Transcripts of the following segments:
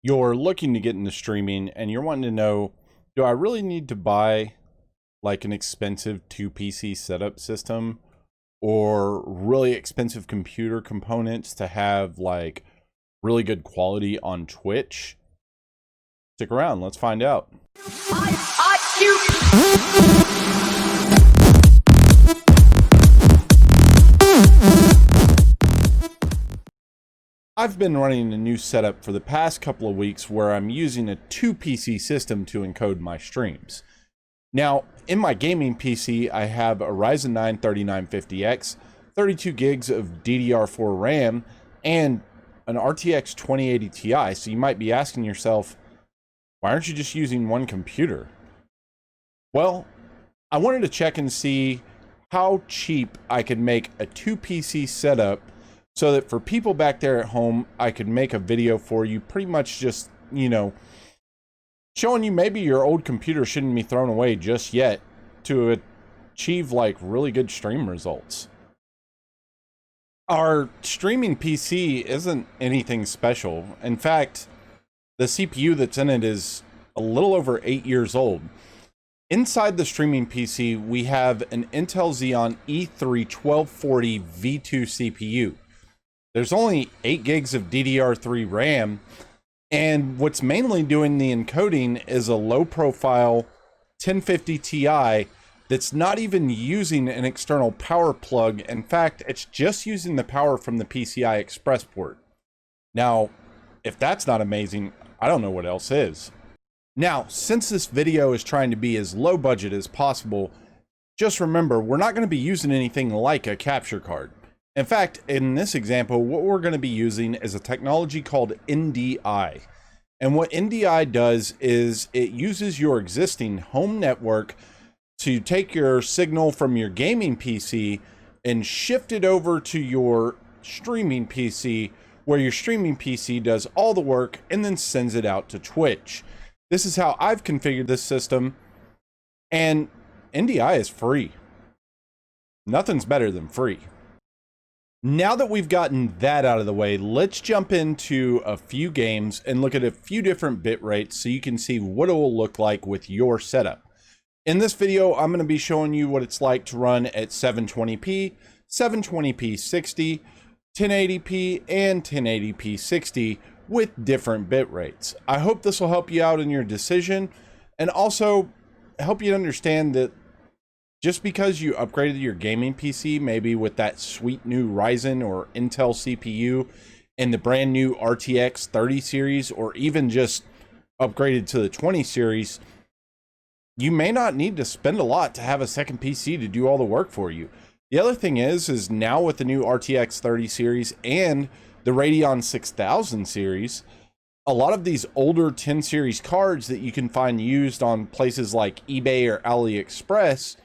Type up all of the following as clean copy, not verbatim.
you're looking to get into streaming and you're wanting to know, do I really need to buy like an expensive 2 PC setup system or really expensive computer components to have like really good quality on Twitch? Stick around, let's find out. I've been running a new setup for the past couple of weeks where I'm using a 2 PC system to encode my streams. Now, in my gaming PC, I have a Ryzen 9 3950X, 32 gigs of DDR4 RAM, and an RTX 2080 Ti. So you might be asking yourself, why aren't you just using one computer? Well, I wanted to check and see how cheap I could make a 2 PC setup so that for people back there at home, I could make a video for you pretty much just, showing you maybe your old computer shouldn't be thrown away just yet to achieve like really good stream results. Our streaming PC isn't anything special. In fact, the CPU that's in it is a little over 8 years old. Inside the streaming PC, we have an Intel Xeon E3 1240 V2 CPU. There's only 8 gigs of DDR3 RAM, and what's mainly doing the encoding is a low-profile 1050 Ti that's not even using an external power plug. In fact, it's just using the power from the PCI Express port. Now, if that's not amazing, I don't know what else is. Now, since this video is trying to be as low budget as possible, just remember, we're not going to be using anything like a capture card. In fact, in this example, what we're going to be using is a technology called NDI. And what NDI does is it uses your existing home network to take your signal from your gaming PC and shift it over to your streaming PC, where your streaming PC does all the work and then sends it out to Twitch. This is how I've configured this system, and NDI is free. Nothing's better than free. Now that we've gotten that out of the way, let's jump into a few games and look at a few different bit rates so you can see what it will look like with your setup. In this video, I'm going to be showing you what it's like to run at 720p, 720p 60, 1080p, and 1080p 60 with different bit rates. I hope this will help you out in your decision and also help you understand that just because you upgraded your gaming PC, maybe with that sweet new Ryzen or Intel CPU and the brand new RTX 30 series, or even just upgraded to the 20 series, you may not need to spend a lot to have a second PC to do all the work for you. The other thing is now with the new RTX 30 series and the Radeon 6000 series, a lot of these older 10 series cards that you can find used on places like eBay or AliExpress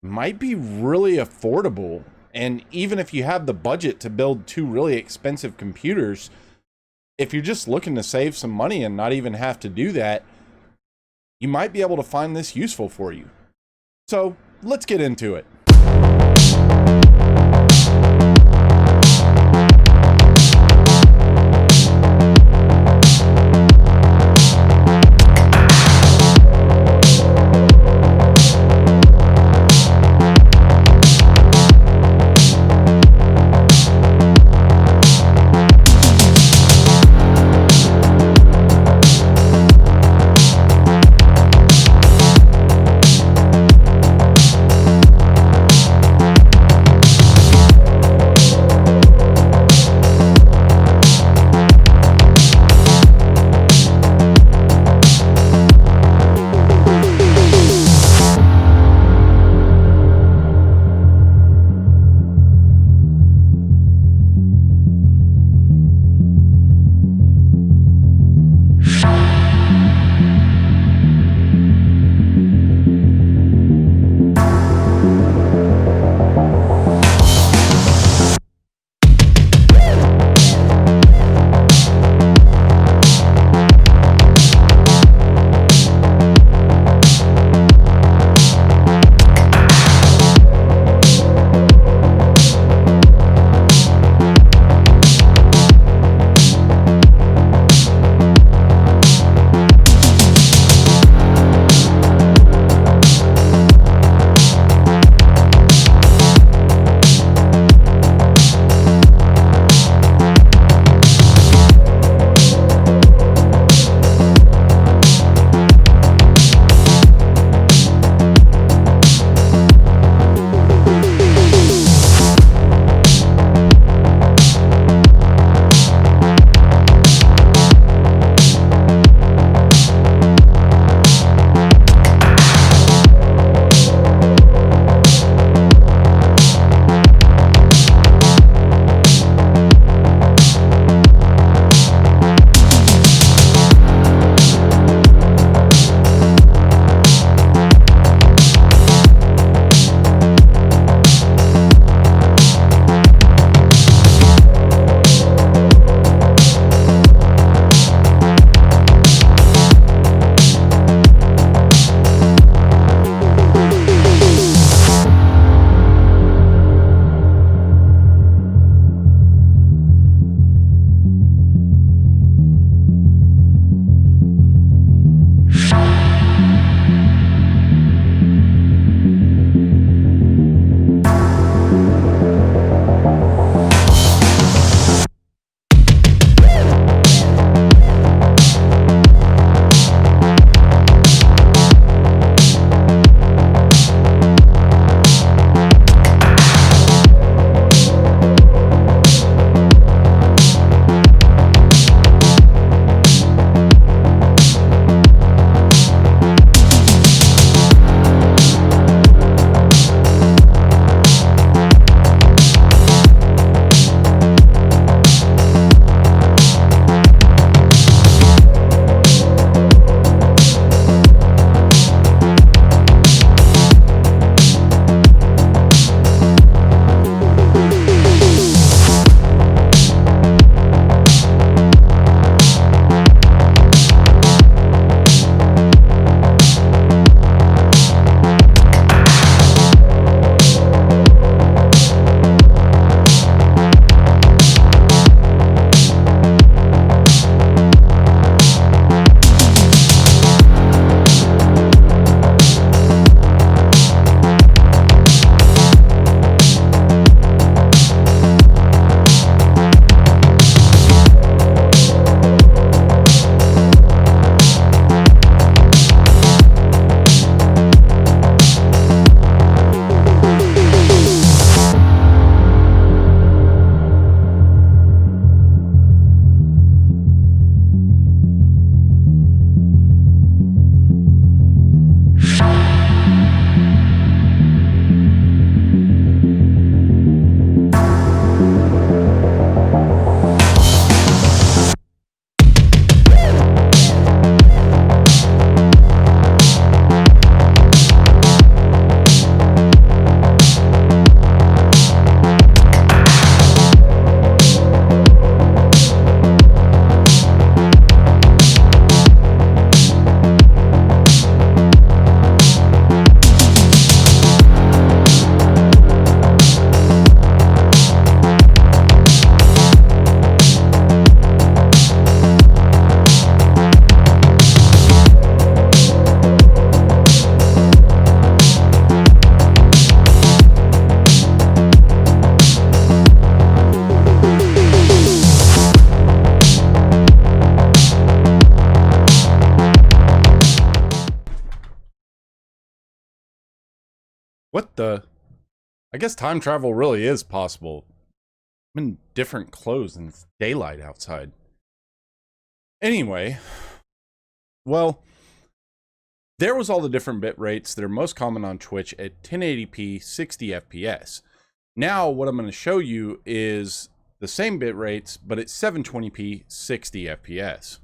might be really affordable. And even if you have the budget to build 2 really expensive computers, if you're just looking to save some money and not even have to do that, you might be able to find this useful for you. So let's get into it. What the? I guess time travel really is possible. I'm in different clothes and it's daylight outside. Anyway, well, there was all the different bit rates that are most common on Twitch at 1080p 60 FPS. Now what I'm going to show you is the same bit rates, but at 720p 60 FPS.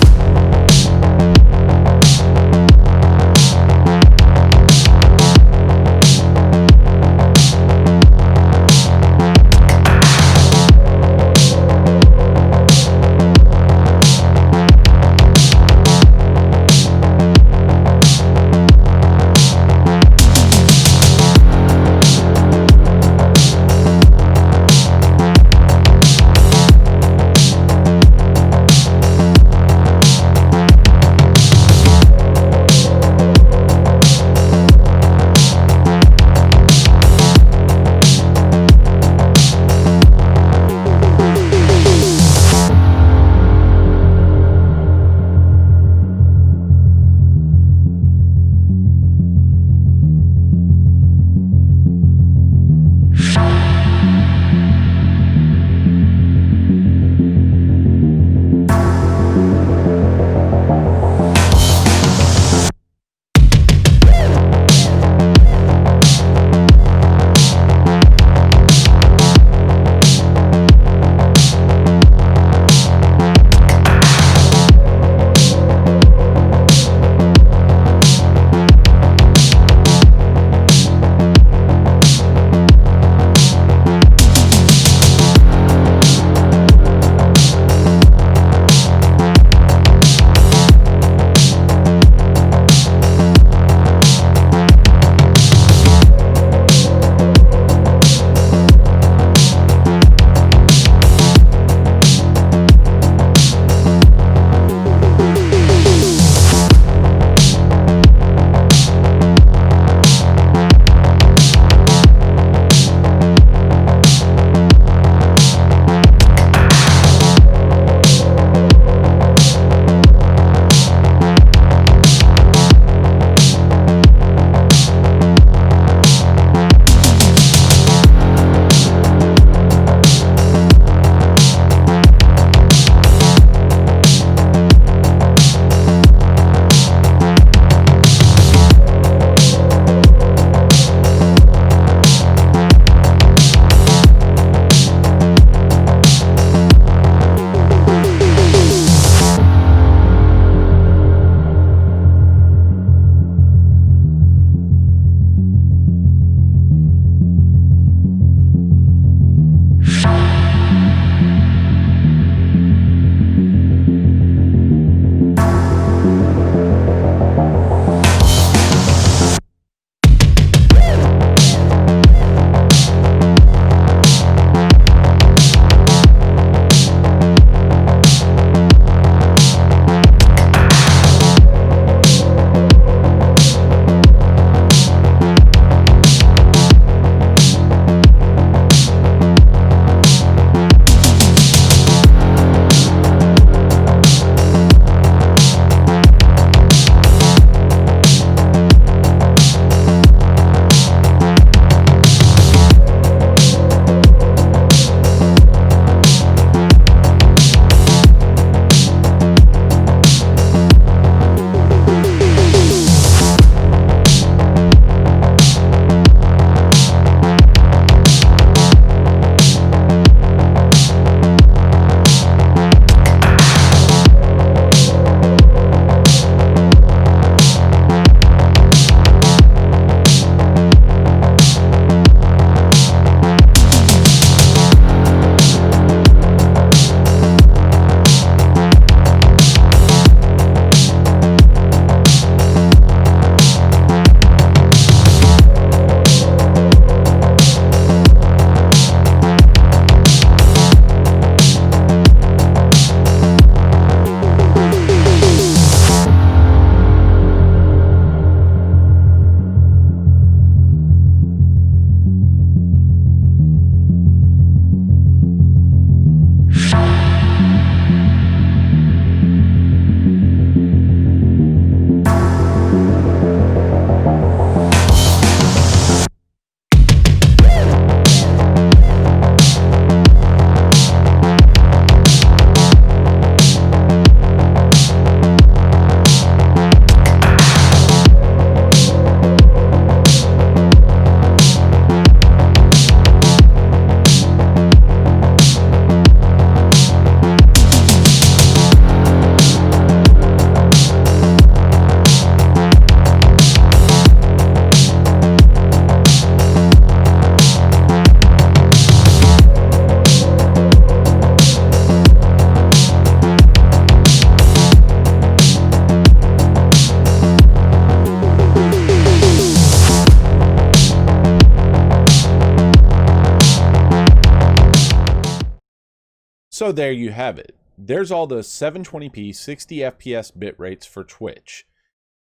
So there you have it. There's all the 720p 60 FPS bit rates for Twitch.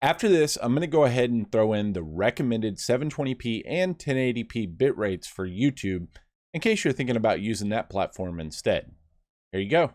After this, I'm going to go ahead and throw in the recommended 720p and 1080p bit rates for YouTube in case you're thinking about using that platform instead. Here you go.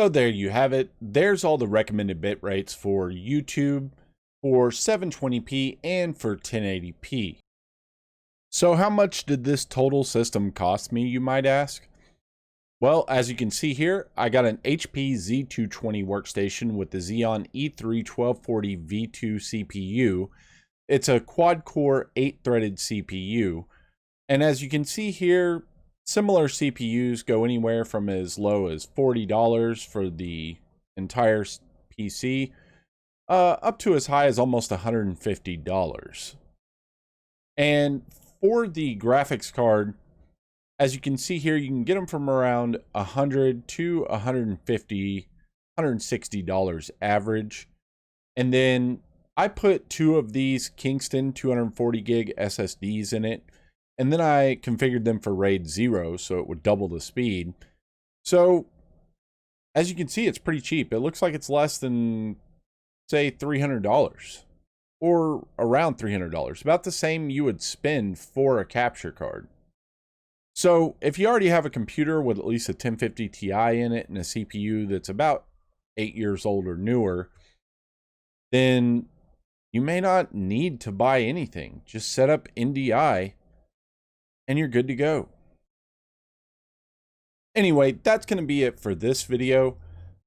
So there you have it. There's all the recommended bit rates for YouTube, for 720p, and for 1080p. So how much did this total system cost me, you might ask? Well, as you can see here, I got an HP Z220 workstation with the Xeon E3 1240 V2 CPU. It's a quad-core 8-threaded CPU. And as you can see here, similar CPUs go anywhere from as low as $40 for the entire PC, up to as high as almost $150. And for the graphics card, as you can see here, you can get them from around $100 to $150, $160 average. And then I put 2 of these Kingston 240 gig SSDs in it, and then I configured them for RAID 0 so it would double the speed. So as you can see, it's pretty cheap. It looks like it's less than, say, $300 or around $300, about the same you would spend for a capture card. So if you already have a computer with at least a 1050 Ti in it and a CPU that's about 8 years old or newer, then you may not need to buy anything. Just set up NDI and you're good to go. Anyway, that's going to be it for this video.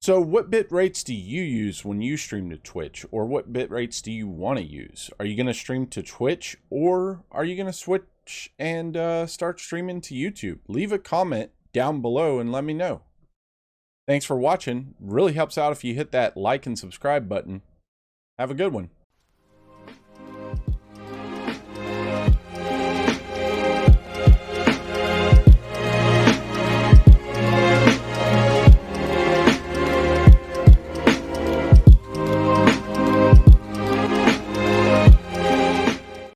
So what bit rates do you use when you stream to Twitch, or what bit rates do you want to use? Are you going to stream to Twitch, or are you going to switch and start streaming to YouTube? Leave a comment down below and let me know. Thanks for watching. Really helps out if you hit that like and subscribe button. Have a good one.